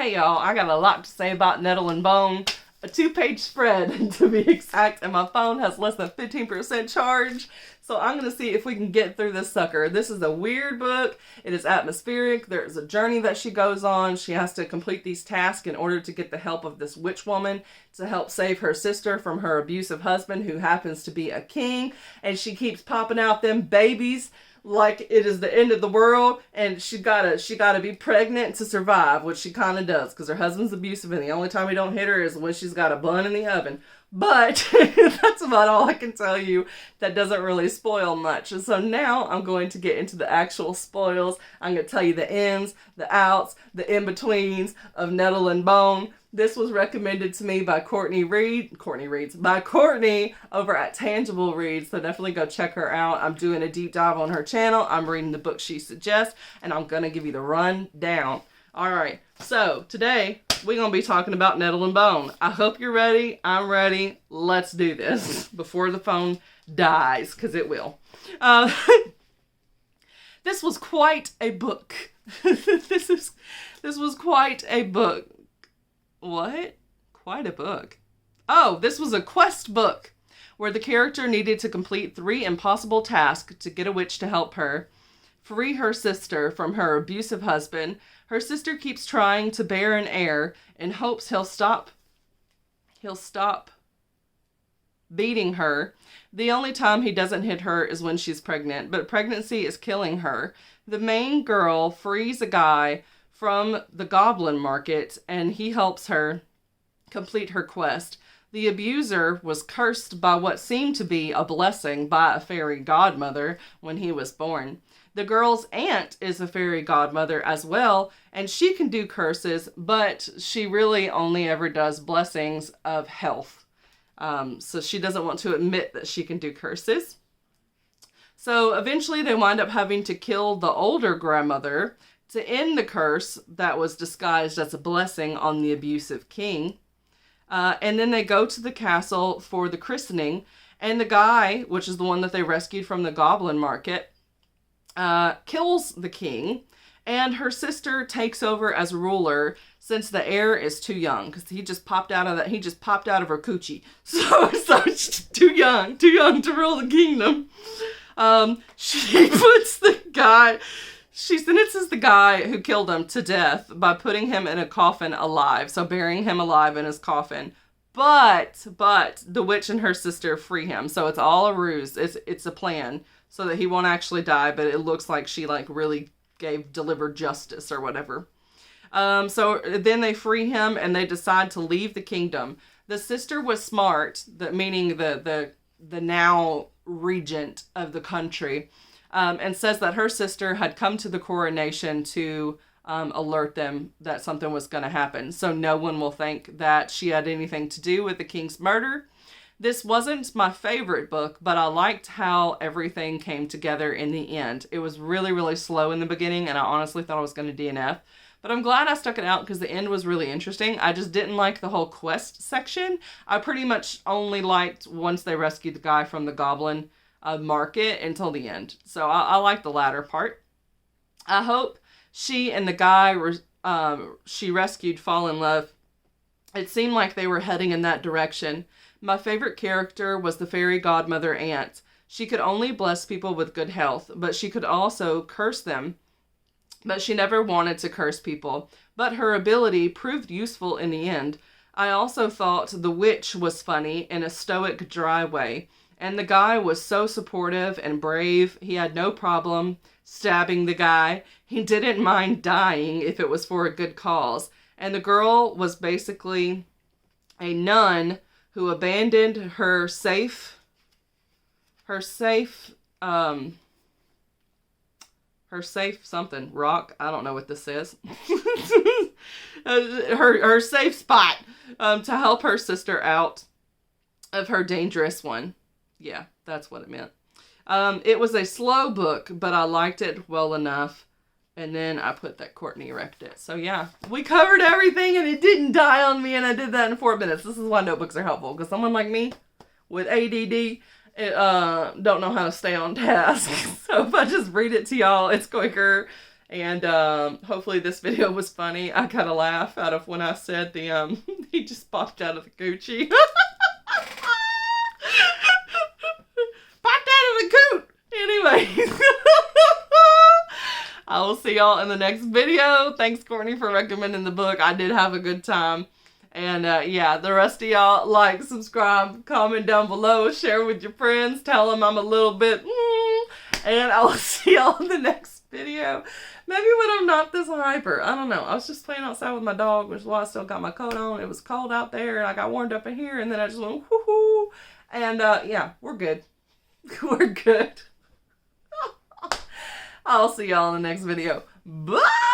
Hey y'all, I got a lot to say about Nettle and Bone. A 2-page spread to be exact, and my phone has less than 15% charge. So I'm going to see if we can get through this sucker. This is a weird book. It is atmospheric. There's a journey that she goes on. She has to complete these tasks in order to get the help of this witch woman to help save her sister from her abusive husband, who happens to be a king. And she keeps popping out them babies like it is the end of the world, and she gotta be pregnant to survive, which she kind of does, because her husband's abusive, and the only time he don't hit her is when she's got a bun in the oven. But that's about all I can tell you. That doesn't really spoil much. And so now I'm going to get into the actual spoils. I'm going to tell you the ins, the outs, the in-betweens of Nettle and Bone. This was recommended to me by Courtney over at Tangible Reads. So definitely go check her out. I'm doing a deep dive on her channel. I'm reading the book she suggests, and I'm going to give you the rundown. All right. So today we're going to be talking about Nettle and Bone. I hope you're ready. I'm ready. Let's do this before the phone dies, because it will. This was quite a book. This was quite a book. What? Quite a book. Oh, this was a quest book where the character needed to complete 3 impossible tasks to get a witch to help her free her sister from her abusive husband. Her sister keeps trying to bear an heir in hopes he'll stop beating her. The only time he doesn't hit her is when she's pregnant, but pregnancy is killing her. The main girl frees a guy from the goblin market, and he helps her complete her quest. The abuser was cursed by what seemed to be a blessing by a fairy godmother when he was born. The girl's aunt is a fairy godmother as well, and she can do curses, but she really only ever does blessings of health. So she doesn't want to admit that she can do curses. So eventually they wind up having to kill the older grandmother to end the curse that was disguised as a blessing on the abusive king. And then they go to the castle for the christening, and the guy, which is the one that they rescued from the goblin market, kills the king, and her sister takes over as ruler since the heir is too young, because he just popped out of her coochie. So she's too young to rule the kingdom. She sentences the guy who killed him to death by putting him in a coffin alive. So burying him alive in his coffin. But the witch and her sister free him. So it's all a ruse. It's a plan so that he won't actually die, but it looks like she really delivered justice or whatever. So then they free him and they decide to leave the kingdom. The sister was smart, meaning the now regent of the country. And says that her sister had come to the coronation to alert them that something was going to happen. So no one will think that she had anything to do with the king's murder. This wasn't my favorite book, but I liked how everything came together in the end. It was really, really slow in the beginning, and I honestly thought I was going to DNF. But I'm glad I stuck it out because the end was really interesting. I just didn't like the whole quest section. I pretty much only liked once they rescued the guy from the goblin market until the end. So I like the latter part. I hope she and the guy she rescued fall in love. It seemed like they were heading in that direction. My favorite character was the fairy godmother aunt. She could only bless people with good health, but she could also curse them. But she never wanted to curse people. But her ability proved useful in the end. I also thought the witch was funny in a stoic, dry way. And the guy was so supportive and brave. He had no problem stabbing the guy. He didn't mind dying if it was for a good cause. And the girl was basically a nun who abandoned her safe something, rock. I don't know what this is. her safe spot to help her sister out of her dangerous one. Yeah, that's what it meant. It was a slow book, but I liked it well enough. And then I put that Courtney wrecked it. So yeah, we covered everything and it didn't die on me, and I did that in 4 minutes. This is why notebooks are helpful, because someone like me with ADD don't know how to stay on task. So if I just read it to y'all, it's quicker And hopefully this video was funny. I got a laugh out of when I said the he just popped out of the Gucci. Popped out of the coot. Anyways. I will see y'all in the next video. Thanks, Courtney, for recommending the book. I did have a good time. And yeah, the rest of y'all, like, subscribe, comment down below, share with your friends, tell them I'm a little bit, and I will see y'all in the next video. Maybe when I'm not this hyper. I don't know. I was just playing outside with my dog, which is why I still got my coat on. It was cold out there, and I got warmed up in here, and then I just went, whoo-hoo. And yeah, we're good. We're good. I'll see y'all in the next video. Bye!